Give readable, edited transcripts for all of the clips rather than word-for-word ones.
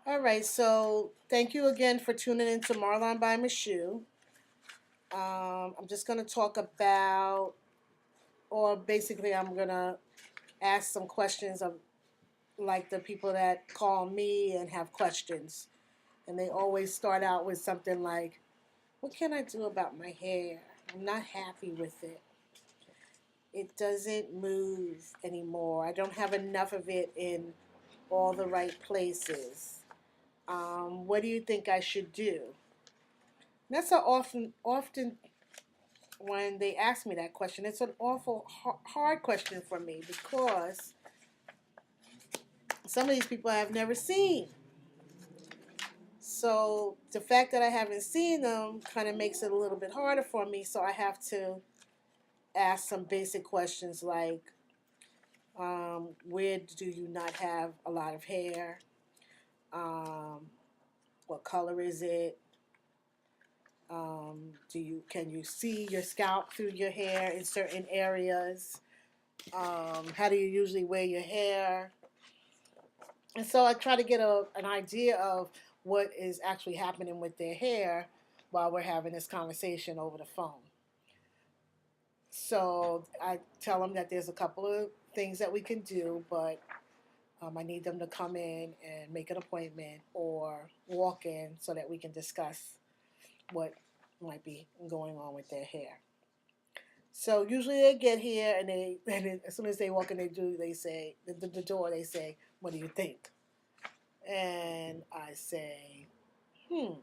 All right, so thank you again for tuning in to Marlon by Mishoe. I'm just going to talk about, or basically, I'm going to ask some questions of like the people that call me and have questions. And they always start out with something like, what can I do about my hair? I'm not happy with it. It doesn't move anymore. I don't have enough of it in all the right places. What do you think I should do? That's a often when they ask me that question, it's an awful hard question for me because some of these people I have never seen. So the fact that I haven't seen them kind of makes it a little bit harder for me. So I have to ask some basic questions like, where do you not have a lot of hair? Um, what color is it? Can you see your scalp through your hair in certain areas? How do you usually wear your hair? And so I try to get an idea of what is actually happening with their hair while we're having this conversation over the phone. So I tell them that there's a couple of things that we can do, but I need them to come in and make an appointment or walk in so that we can discuss what might be going on with their hair. So usually they get here and as soon as they walk in, they say the door. They say, "What do you think?" And I say, "Hmm."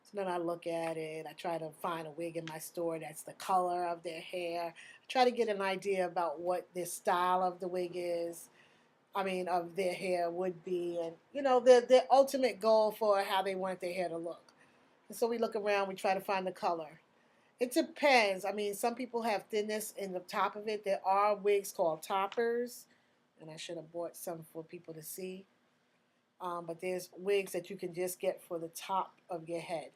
So then I look at it. I try to find a wig in my store that's the color of their hair. I try to get an idea about what their style of the wig is. I mean, of their hair would be, and their ultimate goal for how they want their hair to look. And so we look around. We try to find the color. It depends. I mean, some people have thinness in the top of it. There are wigs called toppers, and I should have bought some for people to see. But there's wigs that you can just get for the top of your head.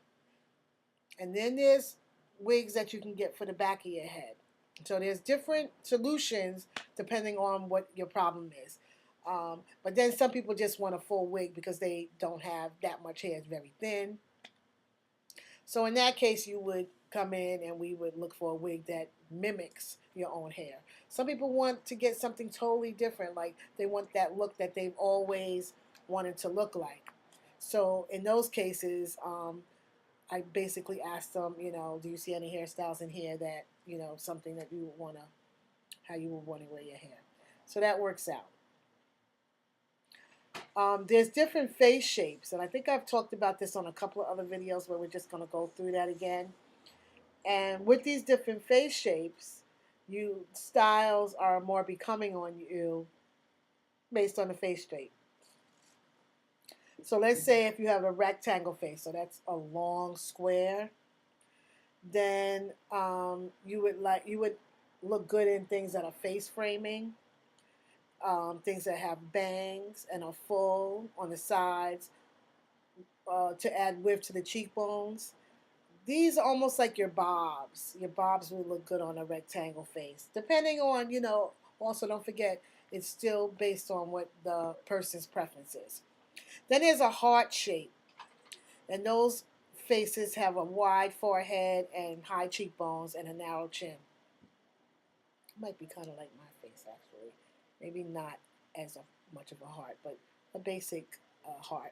And then there's wigs that you can get for the back of your head. So there's different solutions depending on what your problem is. But then some people just want a full wig because they don't have that much hair. It's very thin. So in that case, you would come in and we would look for a wig that mimics your own hair. Some people want to get something totally different, like they want that look that they've always wanted to look like. So in those cases, I basically ask them, do you see any hairstyles in here that, something that you would want to, how you would want to wear your hair. So that works out. There's different face shapes, and I think I've talked about this on a couple of other videos where we're just going to go through that again. And with these different face shapes, you styles are more becoming on you based on the face shape. So let's say if you have a rectangle face, so that's a long square, then you would look good in things that are face framing, things that have bangs and are full on the sides to add width to the cheekbones. These are almost like your bobs. Your bobs will look good on a rectangle face. Depending on, also don't forget, it's still based on what the person's preference is. Then there's a heart shape. And those faces have a wide forehead and high cheekbones and a narrow chin. It might be kind of like my face, actually. Maybe not as much of a heart, but a basic heart.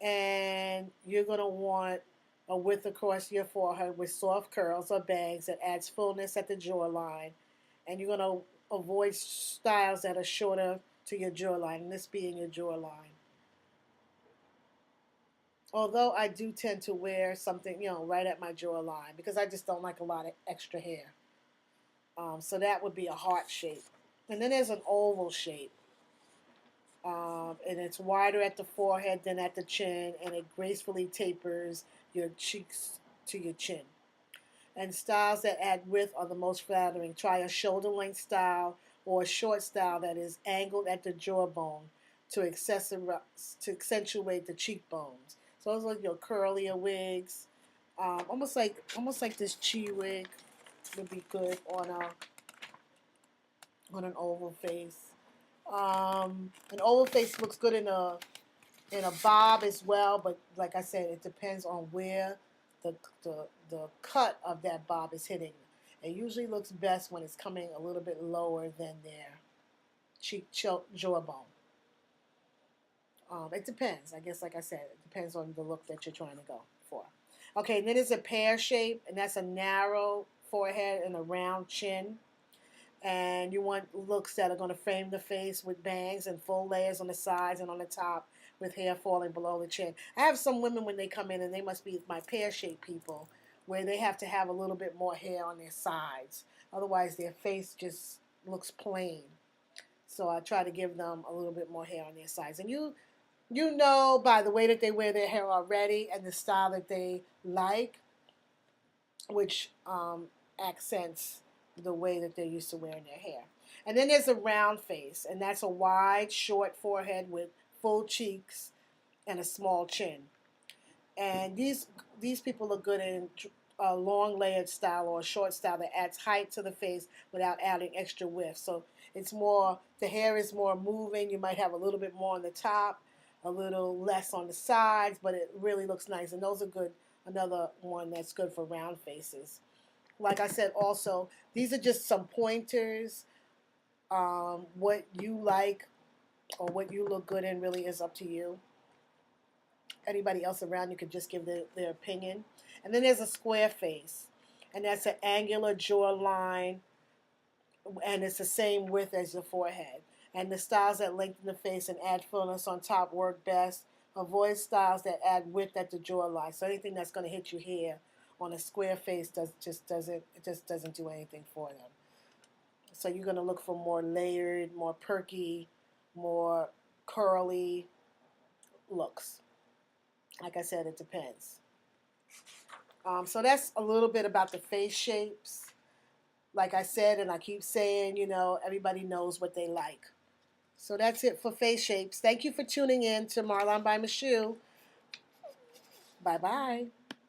And you're going to want a width across your forehead with soft curls or bangs that adds fullness at the jawline. And you're going to avoid styles that are shorter to your jawline, and this being your jawline. Although I do tend to wear something, right at my jawline because I just don't like a lot of extra hair. So that would be a heart shape. And then there's an oval shape. And it's wider at the forehead than at the chin, and it gracefully tapers your cheeks to your chin. And styles that add width are the most flattering. Try a shoulder length style or a short style that is angled at the jawbone to accentuate the cheekbones. So those are your curlier wigs. Almost like this chi wig would be good on an oval face. An oval face looks good in a in a bob as well, but like I said, it depends on where the, the cut of that bob is hitting. It usually looks best when it's coming a little bit lower than their cheek jawbone. It depends. I guess, like I said, it depends on the look that you're trying to go for. Okay, then there's a pear shape, and that's a narrow forehead and a round chin. And you want looks that are going to frame the face with bangs and full layers on the sides and on the top with hair falling below the chin. I have some women when they come in, and they must be my pear-shaped people, where they have to have a little bit more hair on their sides. Otherwise, their face just looks plain. So I try to give them a little bit more hair on their sides. And you know by the way that they wear their hair already and the style that they like, which accents the way that they're used to wearing their hair. And then there's a round face, and that's a wide, short forehead with full cheeks and a small chin. And these people look good in a long layered style or a short style that adds height to the face without adding extra width. So it's more, the hair is more moving. You might have a little bit more on the top, a little less on the sides, but it really looks nice. And those are good. Another one that's good for round faces. Like I said, also, these are just some pointers. What you like or what you look good in really is up to you. Anybody else around you could just give their opinion. And then there's a square face, and that's an angular jawline, and it's the same width as your forehead. And the styles that lengthen the face and add fullness on top work best. Avoid styles that add width at the jawline. So anything that's going to hit you here on a square face just doesn't do anything for them. So you're going to look for more layered, more perky, more curly looks. Like I said, it depends. So that's a little bit about the face shapes. Like I said, and I keep saying, everybody knows what they like. So that's it for face shapes. Thank you for tuning in to Marlon by Mishoe. Bye-bye.